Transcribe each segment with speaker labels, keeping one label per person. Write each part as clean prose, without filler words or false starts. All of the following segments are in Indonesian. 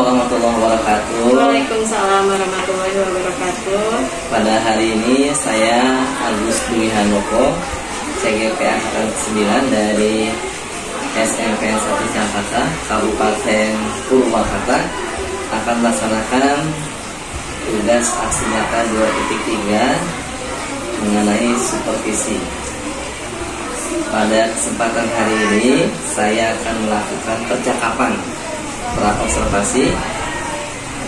Speaker 1: warahmatullahi wabarakatuh.
Speaker 2: Waalaikumsalam warahmatullahi wabarakatuh.
Speaker 1: Pada hari ini saya Agus Dwi Handoko, CGP Angkatan 9 dari SMP 1 Cempaka, Kabupaten Purwakarta, akan melaksanakan tugas aksi nyata 2.3 mengenai supervisi. Pada kesempatan hari ini saya akan melakukan percakapan pra-observasi.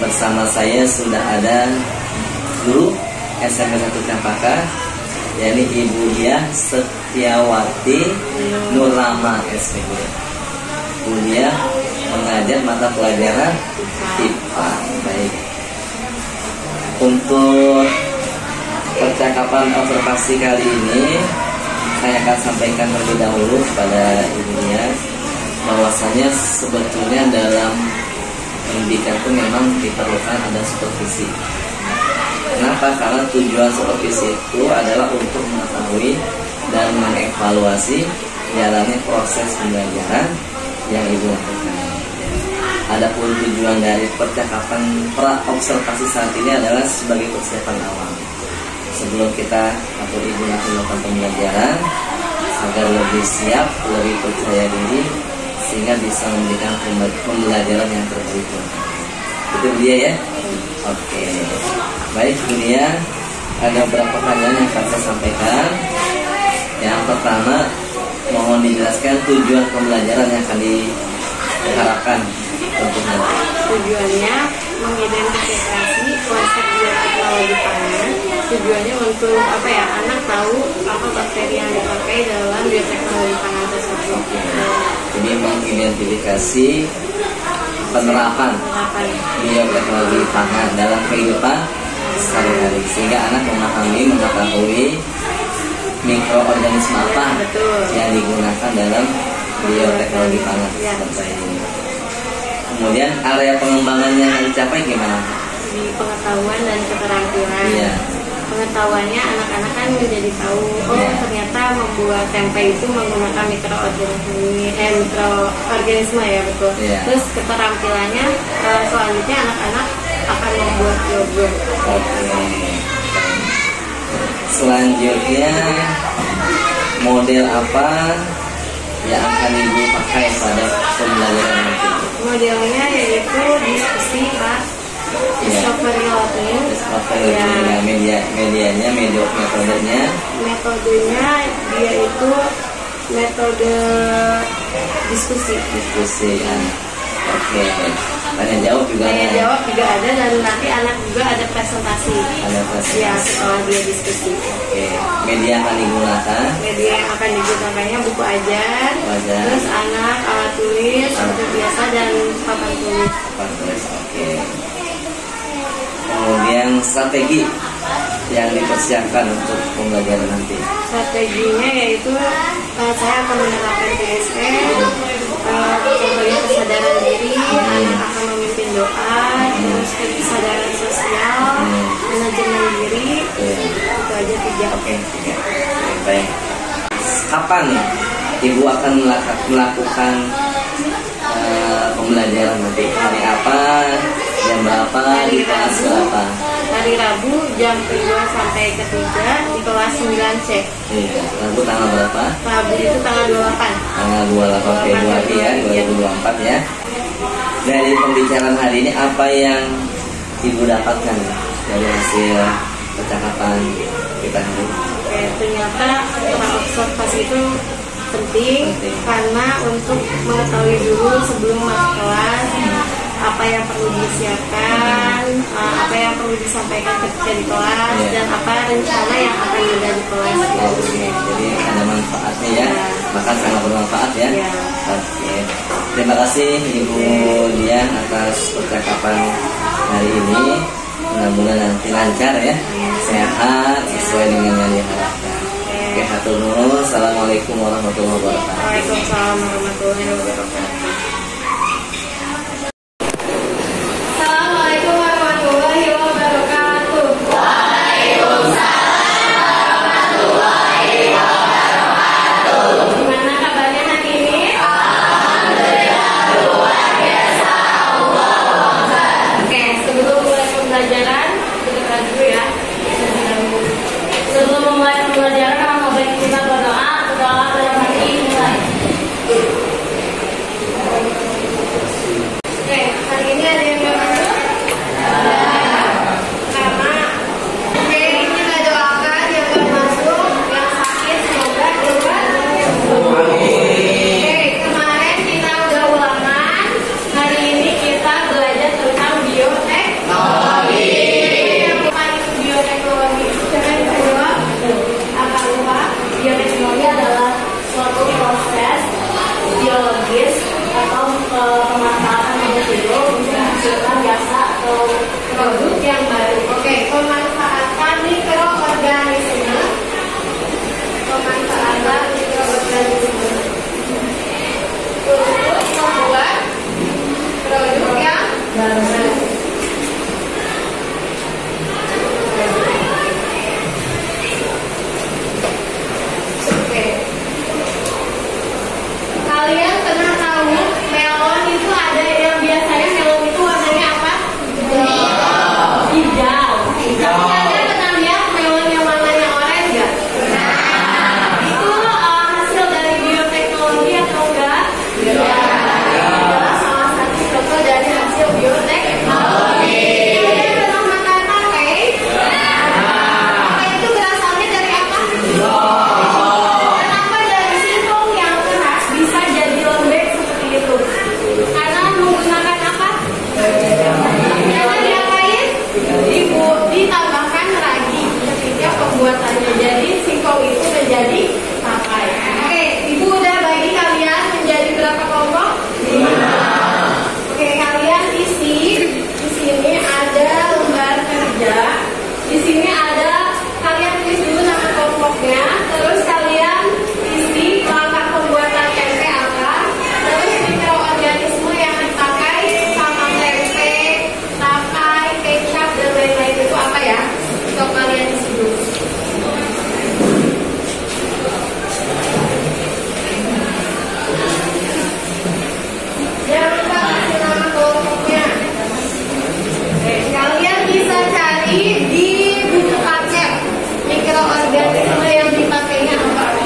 Speaker 1: Bersama saya sudah ada guru SMP 1 Cempaka, yakni Ibu Diah Setiawati Nurrama SPG. Bu Diah mengajar mata pelajaran IPA. Baik. Untuk percakapan observasi kali ini saya akan sampaikan terlebih dahulu kepada Ibu Diah bahwasanya sebetulnya dalam pendidikan itu memang diperlukan ada supervisi. Kenapa? Karena tujuan supervisi itu adalah untuk mengetahui dan mengevaluasi jalannya proses pembelajaran yang Ibu lakukan. Adapun tujuan dari percakapan pra-observasi saat ini adalah sebagai persiapan awal sebelum kita atau Ibu nanti melakukan pembelajaran, agar lebih siap, lebih percaya diri, sehingga bisa memberikan pembelajaran yang terbaik. Itu dia ya. Oke. Baik, Bu Diah, ada beberapa pertanyaan yang akan saya sampaikan. Yang pertama, mohon dijelaskan tujuan pembelajaran yang akan diharapkan tentunya.
Speaker 2: Tujuannya mengidentifikasi konsep bioteknologi pangan. Tujuannya untuk anak tahu apa bakteri yang dipakai dalam bioteknologi pangan tersebut.
Speaker 1: Jadi mengidentifikasi penerapan bioteknologi pangan dalam kehidupan sehari-hari, sehingga anak mengetahui mikroorganisme apa yang digunakan dalam bioteknologi pangan seperti ini. Kemudian area pengembangan yang dicapai gimana?
Speaker 2: Di pengetahuan dan keterampilan.
Speaker 1: Iya.
Speaker 2: Pengetahuannya anak-anak kan menjadi tahu, ternyata membuat tempe itu menggunakan mikroorganisme ya, betul.
Speaker 1: Yeah.
Speaker 2: Terus keterampilannya selanjutnya anak-anak akan membuat yogurt.
Speaker 1: Oke. Selanjutnya model apa yang akan Ibu pakai pada pembelajaran nanti?
Speaker 2: Modelnya yaitu diskusi, Pak. Discovery learning.
Speaker 1: Ya, medianya, metodenya.
Speaker 2: Metodenya dia itu metode diskusi
Speaker 1: ya. Oke. Tanya jawab juga
Speaker 2: ada, dan nanti anak juga ada presentasi. Ya, setelah dia diskusi.
Speaker 1: Oke. Media akan digunakan.
Speaker 2: Media yang akan digunakannya buku ajar. Terus anak alat tulis seperti biasa dan papan tulis.
Speaker 1: Oke. Kemudian strategi yang dipersiapkan untuk pembelajaran nanti.
Speaker 2: Strateginya yaitu saya akan menerapkan PSN, contohnya kesadaran diri, anak akan memimpin doa, terus kesadaran sosial, manajemen diri, itu aja 3.
Speaker 1: Oke. Baik. Kapan Ibu akan melakukan pembelajaran nanti? Hari apa? Jam berapa? Di kelas berapa?
Speaker 2: Hari Rabu jam 2 sampai ke 3 di kelas 9C.
Speaker 1: Iya, Rabu tanggal berapa?
Speaker 2: Rabu itu tanggal 28.
Speaker 1: Tanggal 28 Februari ya, 2024 ya. Dari pembicaraan hari ini apa yang Ibu dapatkan dari hasil percakapan kita hari ini?
Speaker 2: Ternyata observasi itu penting karena untuk mengetahui dulu sebelum masuk kelas apa yang perlu disiapkan, apa yang perlu disampaikan ketika di kelas, dan apa rencana yang akan ada di kelas.
Speaker 1: Jadi ada manfaatnya ya, maka sangat bermanfaat ya. Oke. Terima kasih Ibu Diah atas percakapan hari ini. Mudah-mudahan nanti lancar ya, sehat sesuai dengan yang diharapkan. Oke, hatur nuhun. Assalamualaikum warahmatullahi wabarakatuh.
Speaker 2: Waalaikumsalam warahmatullahi wabarakatuh. pemanfaatan individu untuk menghasilkan jasa atau produk yang baru. Oke, pemanfaatan mikroorganisme. Pemanfaatan mikroorganisme untuk membuat produk yang baru. Oke. Kalian pernah tahu melon itu ada yang biasanya melon itu warnanya apa? Hijau. Kalian pernah lihat melon yang warnanya oranye nggak? Itu hasil dari bioteknologi atau enggak? Adalah salah satu contoh dari hasil bioteknologi. Kalian pernah makan tape? Tape itu berasalnya dari apa? Kenapa dari singkong yang keras bisa jadi lembek seperti itu? Karena menggunakan apa? Karena diapain? Ditambahkan ragi ketika pembuatannya. Jadi singkong itu menjadi tapai. Oke, ibu udah bagi kalian menjadi berapa kelompok? 5. Oke, kalian isi. Di sini ada lembar kerja. Di sini ada, kalian tulis dulu nama kelompoknya. Terus kalian isi langkah pembuatan tempe apa. Terus mikroorganisme yang dipakai sama tempe, tapai, kecap, dan lain-lain itu apa ya? Coba kalian isi dulu. Jangan lupa kasih nama kelompoknya. Oke, kalian bisa cari di buku paket mikroorganisme yang dipakainya apa.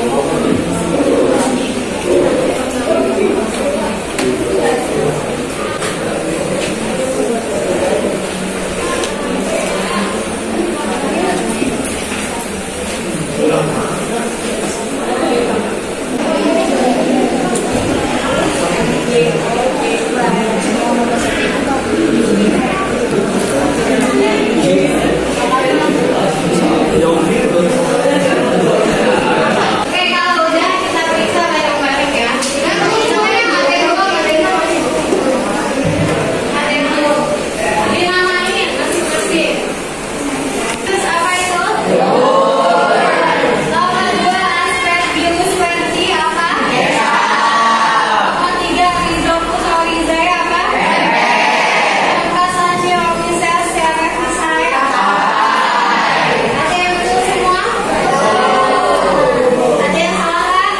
Speaker 2: Oke, kalau udah kita periksa bareng-bareng ya. Kita tulisannya ada yang belum, ada yang belum. Ada yang belum. Dinamain masing-masing. Terus apa itu? Nomor 2 Aspergillus wendti apa? Nomor 3 Rhizopus oryzae apa? Nomor 4 Saccharomyces cerevisiae apa? Ada yang betul semua? Ada yang salah kan?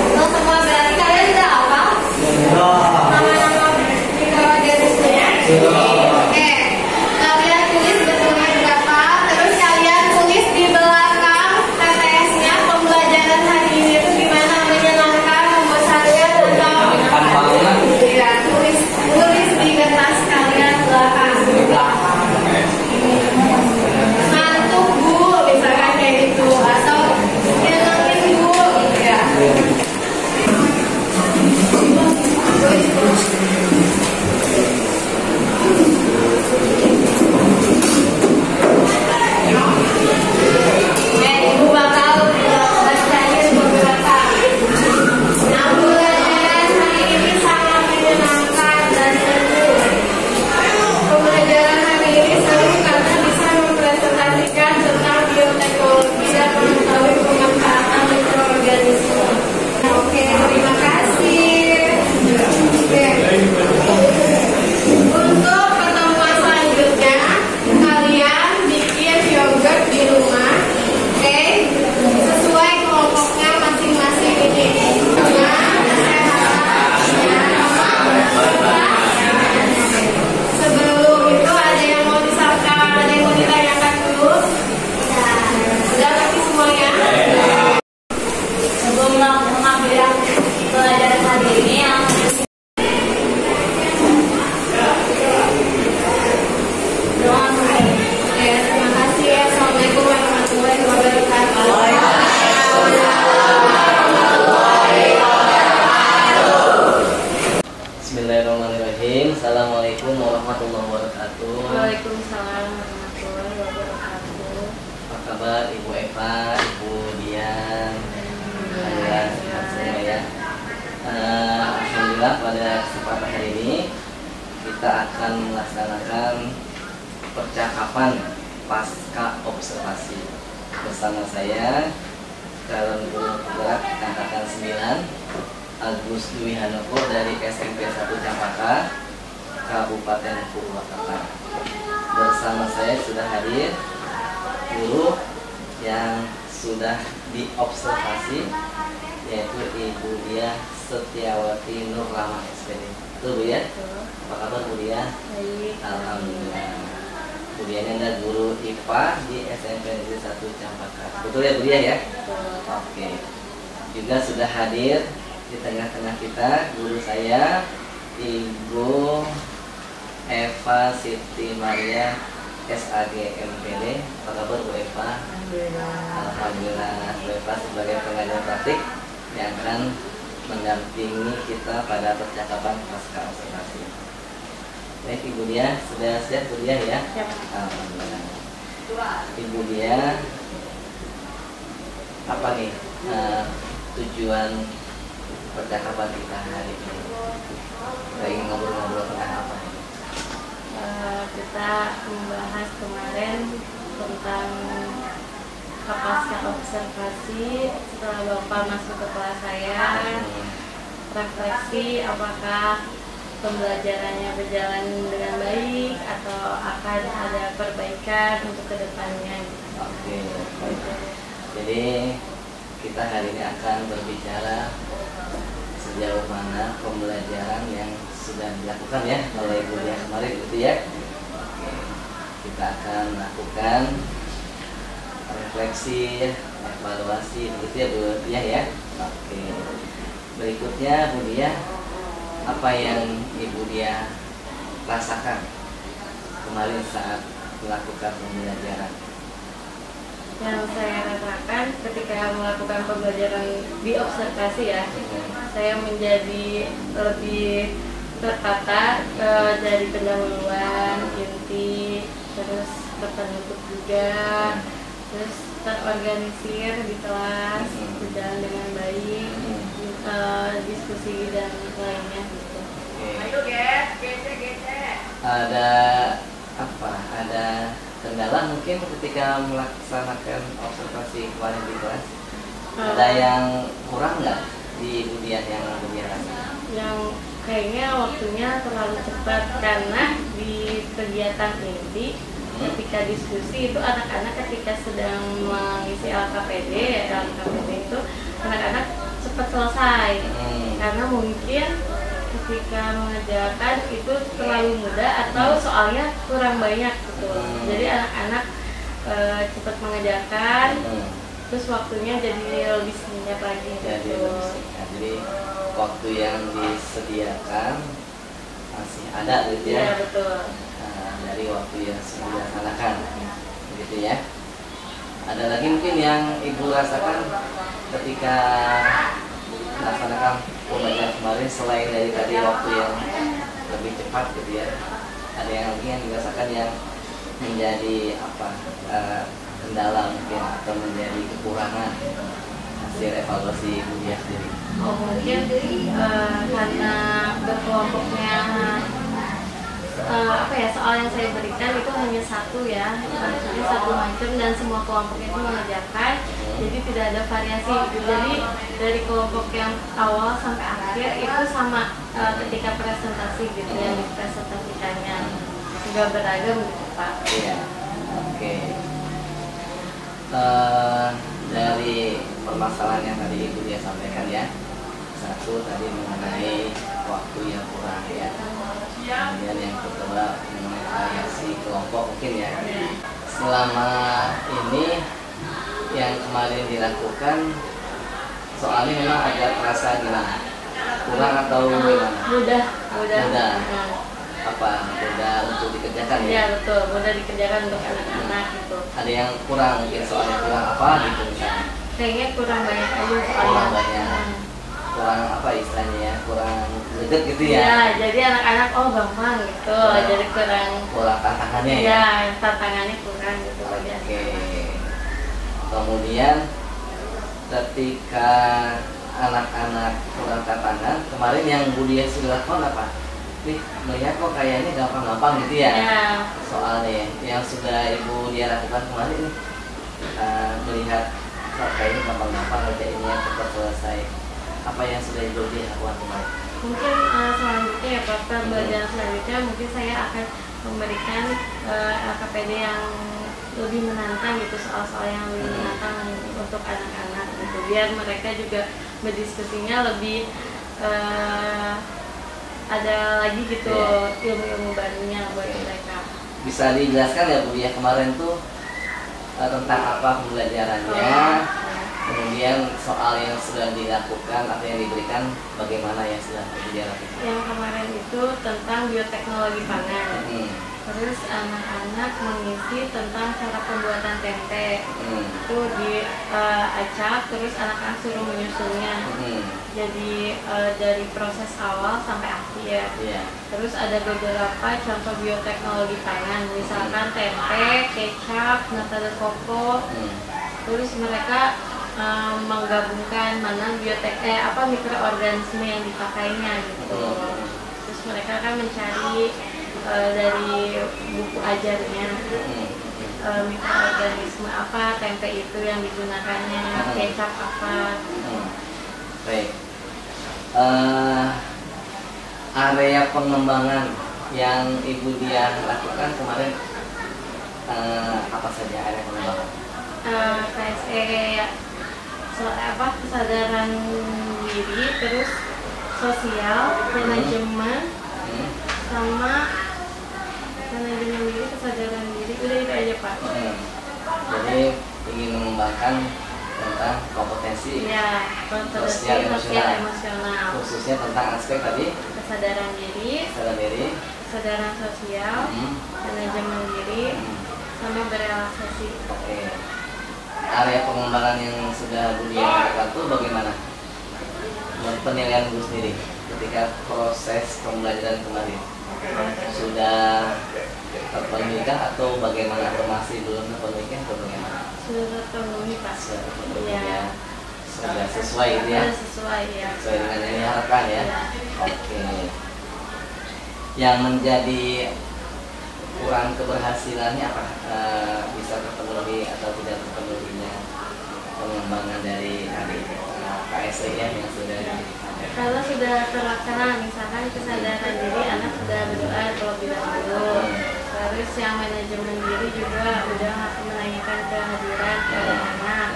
Speaker 2: Betul semua, berarti kalian udah hafal? Nama-nama mikroorganismenya? Oke, kalian tulis betulnya berapa. Terus kalian tulis di belakang TTS-nya pembelajaran hari ini itu gimana, menyenangkan, membosankan atau ya, tulis di kertas kalian belakang. Ngantuk bu, misalkan kayak gitu, atau nyenengin bu, gitu ya. Ibu bakal bacain beberapa. Pembelajaran hari ini sangat menyenangkan dan seru. Pembelajaran hari ini seru karena bisa mempresentasikan tentang bioteknologi dan mengetahui pemanfaatan mikroorganisme. Oke, terima kasih. Oke. Untuk pertemuan selanjutnya, kalian bikin yogurt di rumah, oke? Sesuai kelompoknya masing-masing ini. Sebelum itu ada yang mau disampaikan, ada yang mau ditanyakan dulu? Sudah ngerti semuanya? Sebelum mengambil yang pelajaran hari ini yang terima kasih ya. Assalamualaikum warahmatullahi wabarakatuh.
Speaker 1: Bismillahirrahmanirrahim. Assalamualaikum warahmatullahi wabarakatuh.
Speaker 2: Waalaikumsalam warahmatullahi wabarakatuh.
Speaker 1: Apa kabar Ibu Eva, Ibu Dian? Alhamdulillah sehat semua ya. Alhamdulillah pada kita akan melaksanakan percakapan pasca observasi bersama saya calon guru penggerak angkatan 9 Agus Dwi Hanoko dari SMP 1 Cempaka, Kabupaten Purwakarta. Bersama saya sudah hadir guru yang sudah diobservasi, yaitu Ibu Diah Setiawati Nur Rahma SPD. Betul Bu ya? Apa kabar Bu Diah?
Speaker 2: Baik.
Speaker 1: Alhamdulillah. Bu Diah ini adalah guru IPA di SMP Negeri 1 Cempaka. Betul ya Bu Diah ya? Oke. Juga sudah hadir di tengah-tengah kita guru saya Ibu Eva Siti Maria SAG MPD. Apa kabar Bu Eva? Alhamdulillah. Bu Eva sebagai pengajar praktik yang akan mendampingi kita pada percakapan pasca observasi. Baik Ibu Diah, sudah siap Bu Diah ya?
Speaker 2: Siap.
Speaker 1: Alhamdulillah. Ibu Diah, apa nih tujuan percakapan kita hari ini? Kita ingin ngobrol-ngobrol tentang apa nih?
Speaker 2: Kita membahas kemarin tentang pasca observasi setelah Bapak masuk ke kelas saya, refleksi apakah pembelajarannya berjalan dengan baik atau akan ada perbaikan untuk kedepannya.
Speaker 1: Oke, baik. Jadi kita hari ini akan berbicara sejauh mana pembelajaran yang sudah dilakukan ya oleh Ibu Diah kemarin gitu ya. Oke, kita akan melakukan refleksi, evaluasi begitu ya Bu Diah ya. Oke. Berikutnya Bu Diah, apa yang Ibu Diah rasakan kemarin saat melakukan pembelajaran?
Speaker 2: Yang saya rasakan ketika melakukan pembelajaran di observasi ya, saya menjadi lebih tertata dari pendahuluan, inti, terus tertutup juga, terus terorganisir di kelas, berjalan dengan baik, diskusi dan lainnya gitu.
Speaker 1: Ayo ada apa? Ada kendala mungkin ketika melaksanakan observasi kemarin di kelas? Ada yang kurang nggak di Bu Diah yang Bu Diah rasakan?
Speaker 2: Yang kayaknya waktunya terlalu cepat karena di kegiatan inti ketika diskusi itu anak-anak ketika sedang mengisi LKPD ya, LKPD itu anak-anak cepat selesai karena mungkin ketika mengerjakan itu terlalu mudah atau soalnya kurang banyak gitu. Jadi anak-anak cepat mengerjakan, terus waktunya jadi lebih singkat lagi gitu.
Speaker 1: Jadi waktu yang disediakan masih ada gitu ya?
Speaker 2: Iya betul.
Speaker 1: Dari waktu yang sudah dilaksanakan, begitu ya. Ada lagi mungkin yang Ibu rasakan ketika melaksanakan pembelajaran kemarin selain dari tadi waktu yang lebih cepat gitu ya? Ada yang lagi yang dirasakan yang menjadi apa kendala mungkin atau menjadi kekurangan hasil evaluasi Ibu Diah sendiri?
Speaker 2: Oh mungkin karena berkelompoknya apa ya, soal yang saya berikan itu hanya satu ya, maksudnya satu macam dan semua kelompok itu mengerjakan, jadi tidak ada variasi. Jadi dari kelompok yang awal sampai akhir itu sama ketika presentasi gitu yang dipresentasikannya, juga beragam gitu Pak.
Speaker 1: Iya, oke. Dari permasalahan yang tadi Ibu Diah sampaikan ya, satu tadi mengenai waktu yang kurang ya. Kemudian yang kedua mengenai variasi kelompok mungkin ya. Selama ini yang kemarin dilakukan soalnya memang agak terasa gimana? Kurang atau gimana?
Speaker 2: Mudah.
Speaker 1: Apa mudah untuk dikerjakan ya?
Speaker 2: Iya betul, mudah dikerjakan untuk anak-anak gitu.
Speaker 1: Ada yang kurang mungkin soalnya kurang apa gitu misalnya?
Speaker 2: Kayaknya kurang banyak aja soalnya.
Speaker 1: Kurang banyak. Kurang apa istilahnya ya? Kurang deket gitu ya?
Speaker 2: Iya, jadi anak-anak oh gampang gitu, jadi kurang
Speaker 1: tantangannya ya?
Speaker 2: Iya, tantangannya kurang gitu bagi anak.
Speaker 1: Oke. Kemudian ketika anak-anak kurang tantangan, kemarin yang Bu Diah sudah lakukan apa? nih melihat kok kayaknya gampang-gampang gitu ya, soalnya yang sudah Ibu dia lakukan kemarin nih, melihat kok kayaknya gampang-gampang ngerjainnya cepat selesai. Apa yang sudah Ibu dia lakukan kemarin?
Speaker 2: Mungkin selanjutnya ya Pak, pembelajaran selanjutnya mungkin saya akan memberikan LKPD yang lebih menantang gitu, soal-soal yang lebih menantang untuk anak-anak gitu, biar mereka juga berdiskusinya lebih ada lagi gitu ilmu-ilmu barunya buat mereka.
Speaker 1: Bisa dijelaskan ya Bu ya, kemarin tuh tentang apa pembelajarannya, kemudian soal yang sudah dilakukan atau yang diberikan bagaimana yang sudah dilakukan? Yang
Speaker 2: kemarin itu tentang bioteknologi pangan. Terus anak-anak mengisi tentang cara pembuatan tempe. Itu diacak, terus anak-anak suruh menyusunnya. Jadi dari proses awal sampai akhir. Terus ada beberapa contoh bioteknologi pangan, misalkan tempe, kecap, nata de coco. Terus mereka menggabungkan mana mikroorganisme yang dipakainya gitu. Terus mereka akan mencari dari buku ajarnya mikroorganisme apa tempe itu yang digunakannya, kecap apa.
Speaker 1: Baik. Area pengembangan yang Ibu dia lakukan kemarin apa saja area pengembangan?
Speaker 2: KSE kesadaran diri, terus sosial, manajemen, sama manajemen diri, kesadaran diri, udah itu aja Pak.
Speaker 1: Jadi ingin mengembangkan tentang kompetensi sosial emosional, khususnya tentang aspek tadi kesadaran diri, kesadaran sosial, manajemen diri, sama berrelaksasi. Oke. Area pengembangan yang sudah Bu dia lakukan itu bagaimana? Menurut penilaian Bu sendiri ketika proses pembelajaran kemarin sudah terpenuhikah atau bagaimana, atau masih belum terpenuhikah atau bagaimana?
Speaker 2: Sudah terpenuhi Pak.
Speaker 1: Sudah sesuai itu ya?
Speaker 2: Sesuai
Speaker 1: dengan yang diharapkan ya? Oke. Yang menjadi kurang keberhasilannya apa? Bisa terpenuhi atau tidak terpenuhinya pengembangan dari KSE yang sudah
Speaker 2: kalau sudah terlaksana, misalkan kesadaran diri anak sudah berdoa terlebih dahulu, terus yang manajemen diri juga udah menanyakan kehadiran ke anak,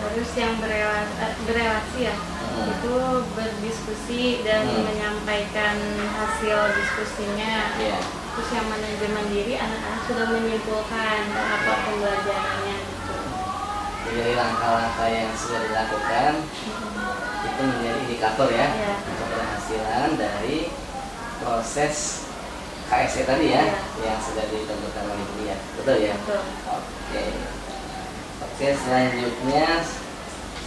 Speaker 2: terus yang berelasi ya itu berdiskusi dan menyampaikan hasil diskusinya. Terus yang manajemen diri anak-anak sudah menyimpulkan apa pembelajarannya gitu.
Speaker 1: Jadi langkah-langkah yang sudah dilakukan itu menjadi indikator ya keberhasilan dari proses KSE tadi ya yang sudah ditentukan oleh Bu ya, betul ya?
Speaker 2: Betul.
Speaker 1: Oke, selanjutnya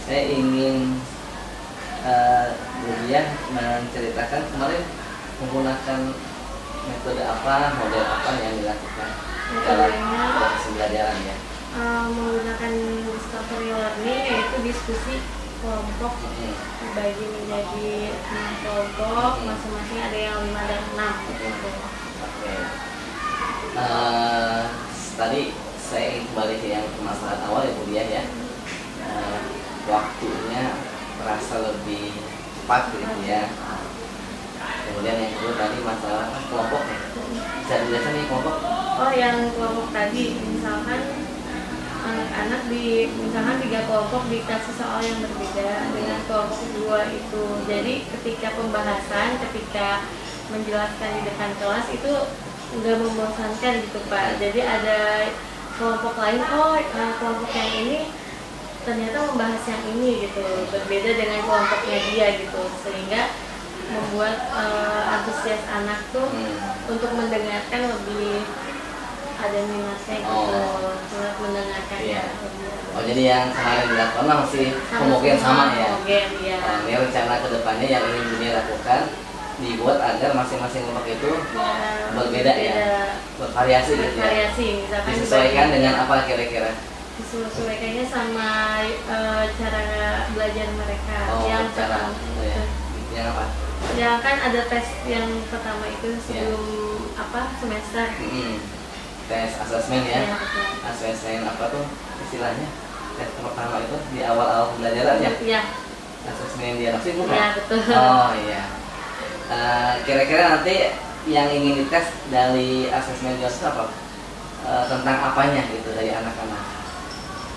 Speaker 1: saya ingin Bu Diah menceritakan kemarin menggunakan metode apa, model apa yang dilakukan dalam proses pembelajaran ya?
Speaker 2: Menggunakan discovery learning, yaitu diskusi kelompok dibagi menjadi 6 kelompok, masing-masing ada yang 5 dan 6 gitu.
Speaker 1: Tadi saya ingin kembali ke yang permasalahan awal ya Bu Diah ya. Waktunya terasa lebih cepat gitu ya. Kemudian yang kedua tadi masalah kelompok ya. Bisa dijelaskan nih kelompok?
Speaker 2: Oh, yang kelompok tadi misalkan anak-anak misalkan 3 kelompok dikasih soal yang berbeda dengan kelompok 2 itu. Jadi ketika pembahasan, ketika menjelaskan di depan kelas itu udah membosankan gitu Pak. Jadi ada kelompok lain, kelompok yang ini ternyata membahas yang ini gitu, berbeda dengan kelompoknya dia gitu, sehingga membuat antusias anak tuh untuk mendengarkan lebih ada minatnya gitu, untuk mendengarkan
Speaker 1: jadi yang kemarin dilakukan masih kemungkinan sama ya? Ini rencana kedepannya yang ingin dunia lakukan dibuat agar masing-masing kelompok itu berbeda ya, bervariasi gitu ya, disesuaikan dengan apa kira-kira?
Speaker 2: Disesuaikannya sama cara belajar mereka.
Speaker 1: Yang cara yang apa?
Speaker 2: Ya kan ada tes yang pertama itu sebelum semester.
Speaker 1: Tes asesmen ya.
Speaker 2: Ya, betul.
Speaker 1: Asesmen apa tuh istilahnya? Tes pertama itu di awal-awal pembelajaran ya.
Speaker 2: Iya.
Speaker 1: Asesmen diagnostik bukan?
Speaker 2: Ya, betul.
Speaker 1: Oh iya. Kira-kira nanti yang ingin dites dari asesmen diagnostik apa? Tentang apanya gitu dari anak-anak?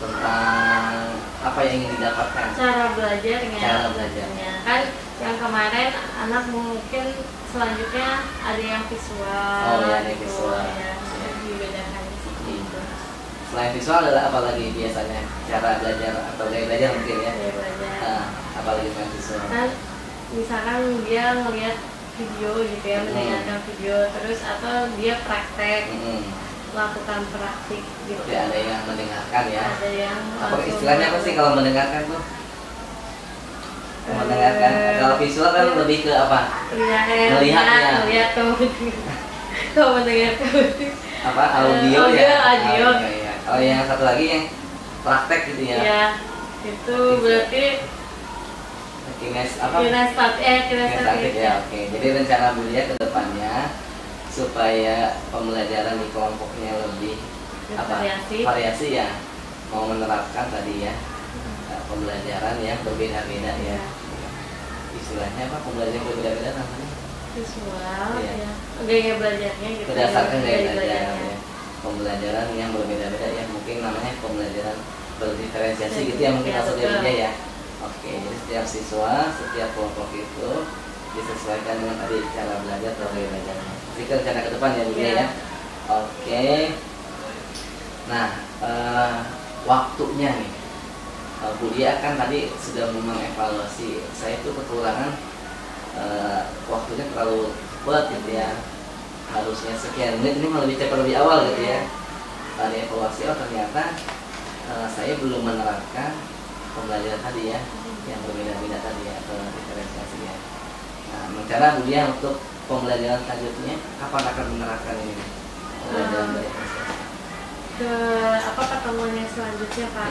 Speaker 1: Tentang apa yang ingin didapatkan?
Speaker 2: Cara belajarnya.
Speaker 1: Cara belajarnya.
Speaker 2: Kan yang kemarin anak mungkin selanjutnya ada yang visual.
Speaker 1: Oh ya, ada
Speaker 2: gitu,
Speaker 1: visual.
Speaker 2: ya. Dibedakan seperti itu.
Speaker 1: Selain visual adalah apa lagi biasanya? Cara belajar atau gaya belajar mungkin ya?
Speaker 2: Gaya belajar.
Speaker 1: Apa lagi selain visual?
Speaker 2: Kan misalkan dia ngelihat video gitu ya, mendengarkan video terus atau dia praktek. Lakukan praktik gitu.
Speaker 1: Jadi ada yang mendengarkan ya.
Speaker 2: Ada yang
Speaker 1: apa istilahnya apa sih kalau mendengarkan tuh? Mendengarkan. Kalau visual kan lebih ke apa? Melihat ya.
Speaker 2: Melihat tuh. Kalau mendengarkan
Speaker 1: apa audio ya?
Speaker 2: Audio.
Speaker 1: Ya. Kalau yang satu lagi yang praktek gitu ya.
Speaker 2: Ya, itu berarti
Speaker 1: kinestetik ya. Oke. Jadi rencana Bulia ke depannya supaya pembelajaran di kelompoknya lebih variasi ya, mau menerapkan tadi ya pembelajaran yang berbeda-beda ya. Istilahnya apa, pembelajaran berbeda-beda namanya
Speaker 2: visual ya. Gaya belajarnya gitu.
Speaker 1: Berdasarkan gaya belajarnya ya. Pembelajaran yang berbeda-beda ya, mungkin namanya pembelajaran berdiferensiasi gitu ya, mungkin atau dia ya. Oke, jadi setiap siswa, setiap kelompok itu disesuaikan dengan tadi cara belajar atau gaya belajarnya. Jadi rencana ke depan ya Bu ya. Oke. Nah, waktunya nih. Bu Dia kan tadi sudah mengevaluasi. Saya itu kekurangan waktunya terlalu cepat gitu ya. Harusnya sekian menit, ini malah lebih cepat lebih awal gitu ya. Tadi evaluasi, ternyata saya belum menerapkan pembelajaran tadi ya, yang berbeda-beda tadi ya, atau diferensiasi ya. Nah, rencana Bu Dia untuk pembelajaran selanjutnya kapan akan menerapkan ini?
Speaker 2: Pertemuan yang selanjutnya Pak?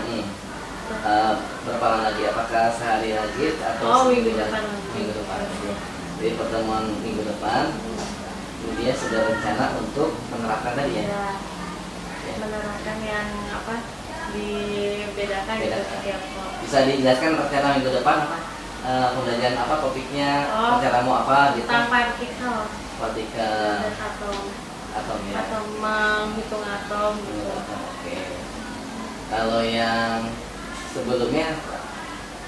Speaker 1: Berapa lama lagi? Apakah sehari lagi atau
Speaker 2: minggu depan?
Speaker 1: Minggu depan. Jadi pertemuan minggu depan, Bu Dia sudah rencana untuk menerapkan tadi ya?
Speaker 2: Menerapkan yang dibedakan gitu setiap kelompok.
Speaker 1: Bisa dijelaskan rencana minggu depan apa? Pembelajaran apa, topiknya, rencana mau apa gitu?
Speaker 2: Tentang partikel.
Speaker 1: Dan atom ya.
Speaker 2: Atau menghitung atom gitu.
Speaker 1: Oke. Kalau yang sebelumnya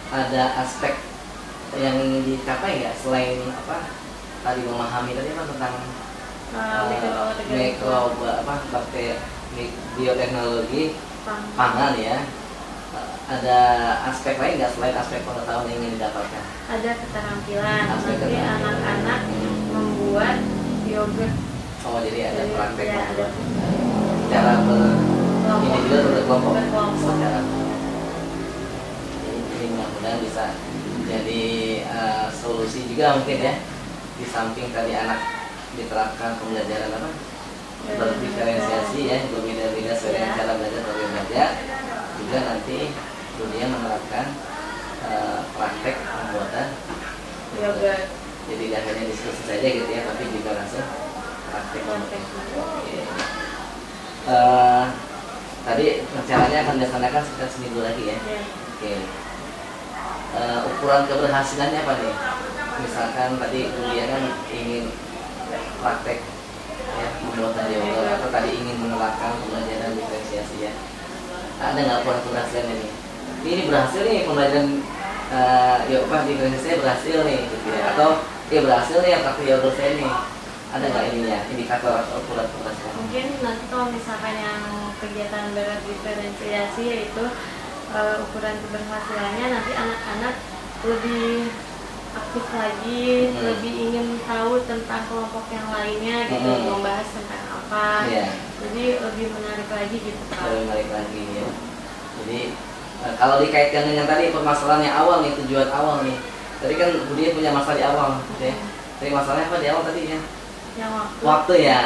Speaker 1: ada aspek yang ingin dicapai nggak selain apa? Tadi memahami tadi apa tentang bakteri bioteknologi pangan ya. Ada aspek lain nggak selain aspek pengetahuan yang ingin didapatkan?
Speaker 2: Ada keterampilan. Nanti anak-anak membuat yogurt.
Speaker 1: Oh, jadi ada praktek
Speaker 2: ya,
Speaker 1: membuat cara ini juga berkelompok. Ini mudah-mudahan bisa jadi solusi juga mungkin ya. Di samping tadi anak diterapkan pembelajaran apa? Berdiferensiasi ya, berbeda-beda sesuai dengan cara belajar berbeda. Juga nanti dunia menerapkan praktek pembuatan
Speaker 2: yogurt.
Speaker 1: Jadi tidak hanya diskusi saja gitu ya, tapi juga langsung praktek. Tadi rencananya akan dilaksanakan sekitar seminggu lagi ya. Oke. Ukuran keberhasilannya apa nih? Misalkan tadi dunia kan ingin praktek ya, pembuatan yogurt atau tadi ingin menerapkan pembelajaran diferensiasi ya. Ada nggak ukuran keberhasilannya nih? Ini berhasil nih pembelajaran diferensiasi berhasil nih gitu ya. Atau berhasil nih yang praktek yogurt saya nih. Ada nggak ininya indikator atau ukuran keberhasilan?
Speaker 2: Mungkin nanti kalau misalkan yang kegiatan berdiferensiasi yaitu ukuran keberhasilannya nanti anak-anak lebih aktif lagi, lebih ingin tahu tentang kelompok yang lainnya gitu, membahas tentang apa. Jadi lebih menarik lagi gitu Pak.
Speaker 1: Lebih menarik lagi ya. Jadi kalau dikaitkan dengan tadi permasalahan yang awal nih, tujuan awal nih. Tadi kan Budi punya masalah di awal, ya. Tadi masalahnya apa di awal tadi ya?
Speaker 2: Yang
Speaker 1: waktu ya.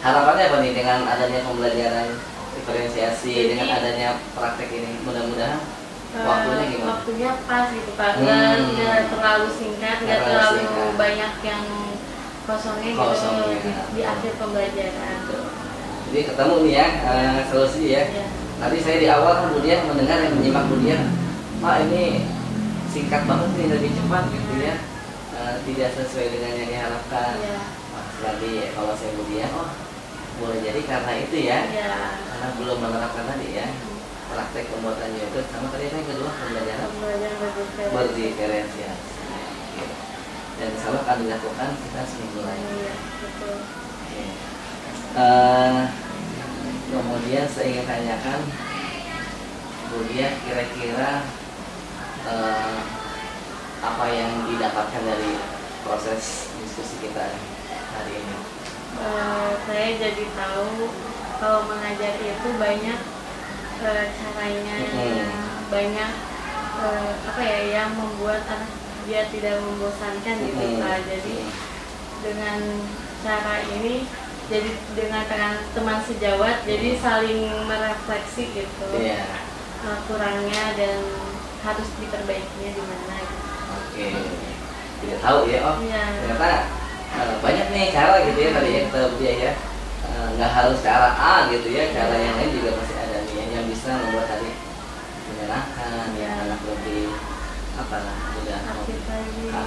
Speaker 1: Harapannya apa nih dengan adanya pembelajaran diferensiasi, dengan adanya praktek ini? Mudah-mudahan Waktunya gimana?
Speaker 2: Waktunya pas gitu Pak, nggak terlalu singkat, nggak terlalu banyak yang kosongnya gitu di akhir pembelajaran.
Speaker 1: Jadi ketemu nih ya solusi ya. Tadi saya di awal kemudian mendengar yang menyimak kemudian, Pak ini singkat banget nih, lebih cepat gitu ya, tidak sesuai dengan yang diharapkan. Tadi kalau saya kemudian, oh boleh jadi karena itu ya, karena belum menerapkan tadi ya, praktek pembuatannya itu sama tadi yang kedua pembelajaran berdiferensiasi. Dan selalu akan dilakukan kita seminggu lagi. Kemudian saya ingin tanyakan, kemudian kira-kira apa yang didapatkan dari proses diskusi kita hari ini?
Speaker 2: Saya jadi tahu kalau mengajar itu banyak caranya, banyak apa ya yang membuat anak dia tidak membosankan gitu Pak. Jadi dengan cara ini, jadi dengan teman sejawat, jadi saling merefleksi gitu, kurangnya dan harus diperbaikinya di mana gitu.
Speaker 1: Oke, tidak tahu ya, oh ternyata banyak nih cara gitu ya tadi ya kita ya, nggak harus cara A gitu ya, cara yang lain juga masih ada nih yang bisa membuat tadi menyenangkan ya, anak lebih apa lah, udah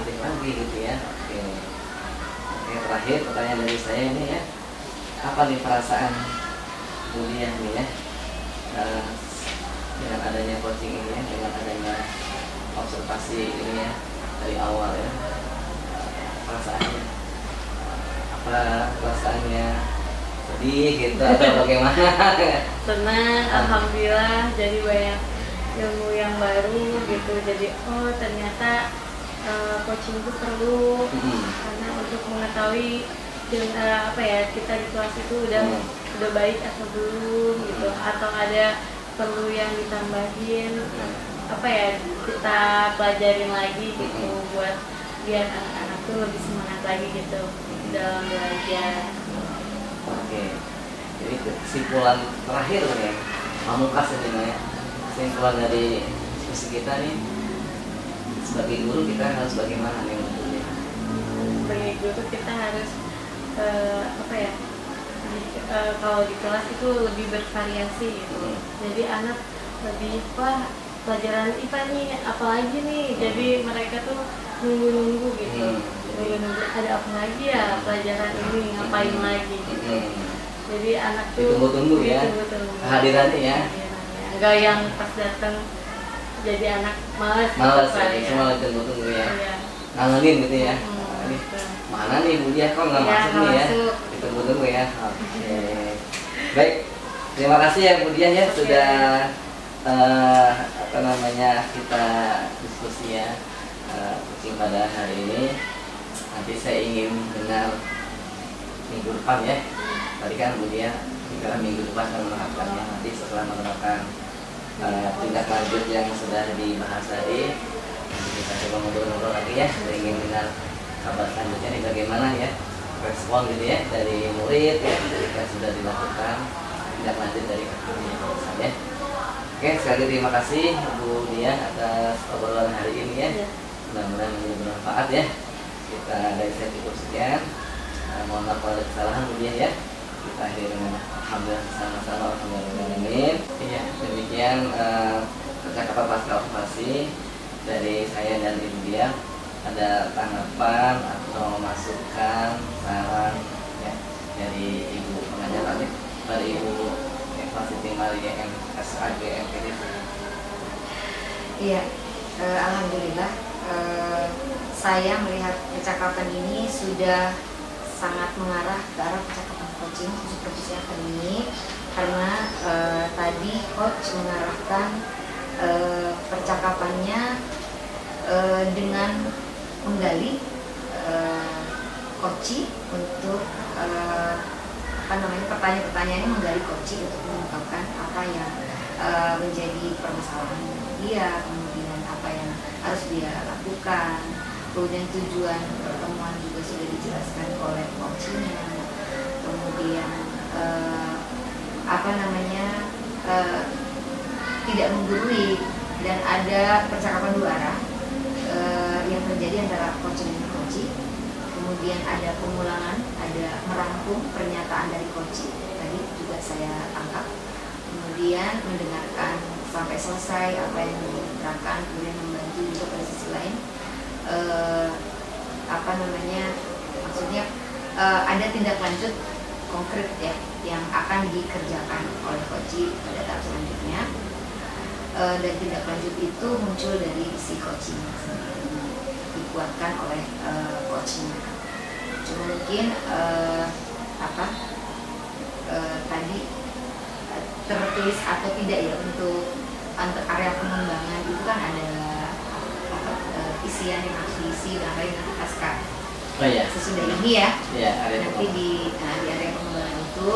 Speaker 1: aktif lagi gitu ya. Oke, terakhir pertanyaan dari saya ini ya, apa nih perasaan Budia nih ya dengan adanya coaching ini ya, dengan adanya observasi ini ya dari awal ya, perasaannya apa? Perasaannya sedih gitu atau bagaimana?
Speaker 2: Senang, alhamdulillah, jadi banyak ilmu yang baru gitu. Jadi oh ternyata coaching itu perlu karena untuk mengetahui apa ya, kita di kelas itu udah baik atau belum gitu, atau ada perlu yang ditambahin apa ya, kita pelajarin lagi gitu buat biar anak-anak tuh lebih semangat lagi gitu dalam belajar.
Speaker 1: Oke, jadi kesimpulan terakhir nih, pamungkas ini ya, kesimpulan dari diskusi kita nih, sebagai guru kita harus bagaimana nih menurutnya?
Speaker 2: Sebagai guru kita harus apa ya, kalau di kelas itu lebih bervariasi gitu. Jadi anak lebih, wah pelajaran IPA nih apalagi nih, jadi mereka tuh nunggu-nunggu gitu, nunggu ada apa lagi ya pelajaran ini, ngapain lagi gitu. Jadi anak tuh
Speaker 1: ditunggu-tunggu ya, kehadirannya ya,
Speaker 2: enggak yang pas datang jadi anak malas
Speaker 1: ya, cuma tunggu-tunggu ya, ngangenin gitu ya. Mana nih Budia kok nggak masuk nih ya, ditunggu-tunggu ya. Oke, baik, terima kasih ya Budia ya sudah apa namanya kita diskusi ya kucing pada hari ini. Nanti saya ingin dengar minggu depan ya. Tadi kan Budia bicara minggu depan akan menerapkannya. Nanti setelah menerapkan tindak lanjut yang sudah dibahas tadi, kita coba ngobrol-ngobrol lagi ya. Saya ingin dengar kabar selanjutnya nih bagaimana ya respon gitu ya dari murid ya jika sudah dilakukan tindak lanjut dari akhirnya perusahaan ya. Oke, sekali lagi terima kasih Bu Dia atas obrolan hari ini ya. Mudah-mudahan menjadi bermanfaat ya. Kita dari saya cukup sekian. Mohon maaf kalau ada kesalahan Bu Dia ya. Kita akhiri dengan alhamdulillah sama-sama, alhamdulillah. Iya, demikian percakapan pasca observasi dari saya dan Ibu Dia. Ada tanggapan atau masukan, saran ya dari Ibu pengajar tadi, dari Ibu Siti Maria MSAG MPD.
Speaker 3: Iya, alhamdulillah saya melihat percakapan ini sudah sangat mengarah ke arah percakapan coaching supervisi akademik, karena tadi coach mengarahkan percakapannya dengan menggali coaching untuk pertanyaan-pertanyaannya, menggali coaching untuk mengungkapkan apa yang menjadi permasalahan dia, kemudian apa yang harus dia lakukan, kemudian tujuan pertemuan juga sudah dijelaskan oleh coachingnya, kemudian tidak menggurui dan ada percakapan dua arah yang terjadi antara coach dan coach. Kemudian ada pengulangan, ada merangkum pernyataan dari coach tadi juga saya tangkap. Kemudian mendengarkan sampai selesai apa yang diterangkan, kemudian membantu juga pada sisi lain maksudnya ada tindak lanjut konkret ya yang akan dikerjakan oleh coach pada tahap selanjutnya, dan tindak lanjut itu muncul dari si coachnya sendiri, dikuatkan oleh coachnya. Cuma mungkin tadi tertulis atau tidak ya untuk area pengembangan itu kan ada isian yang harus diisi barangkali nanti pasca sesudah ini ya. Nanti di area pengembangan itu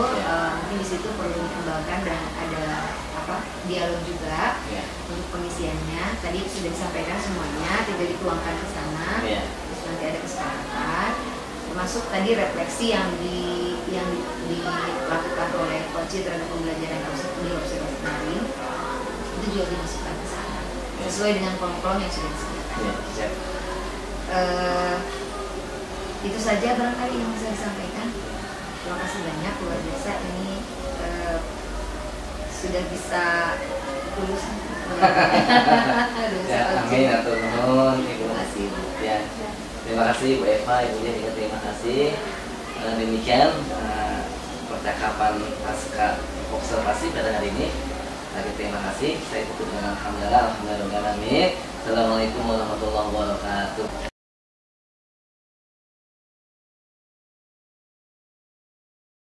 Speaker 3: mungkin di situ perlu dikembangkan dan ada dialog juga untuk pengisiannya. Tadi sudah disampaikan semuanya, tidak dituangkan ke sana. Terus nanti ada kesepakatan, termasuk tadi refleksi yang dilakukan oleh coach terhadap pembelajaran di observasi daring itu juga dimasukkan ke sana sesuai dengan kolom-kolom yang sudah disediakan. Itu saja barangkali yang bisa disampaikan. Terima kasih banyak, luar biasa ini sudah bisa lulus.
Speaker 1: Amin atur nuhun Ibu.
Speaker 3: Terima kasih.
Speaker 1: Ya, terima kasih Bu Eva, Ibunya juga terima kasih. Demikian percakapan pasca observasi pada hari ini. Lagi terima kasih. Saya tutup dengan alhamdulillah. Assalamualaikum warahmatullahi wabarakatuh.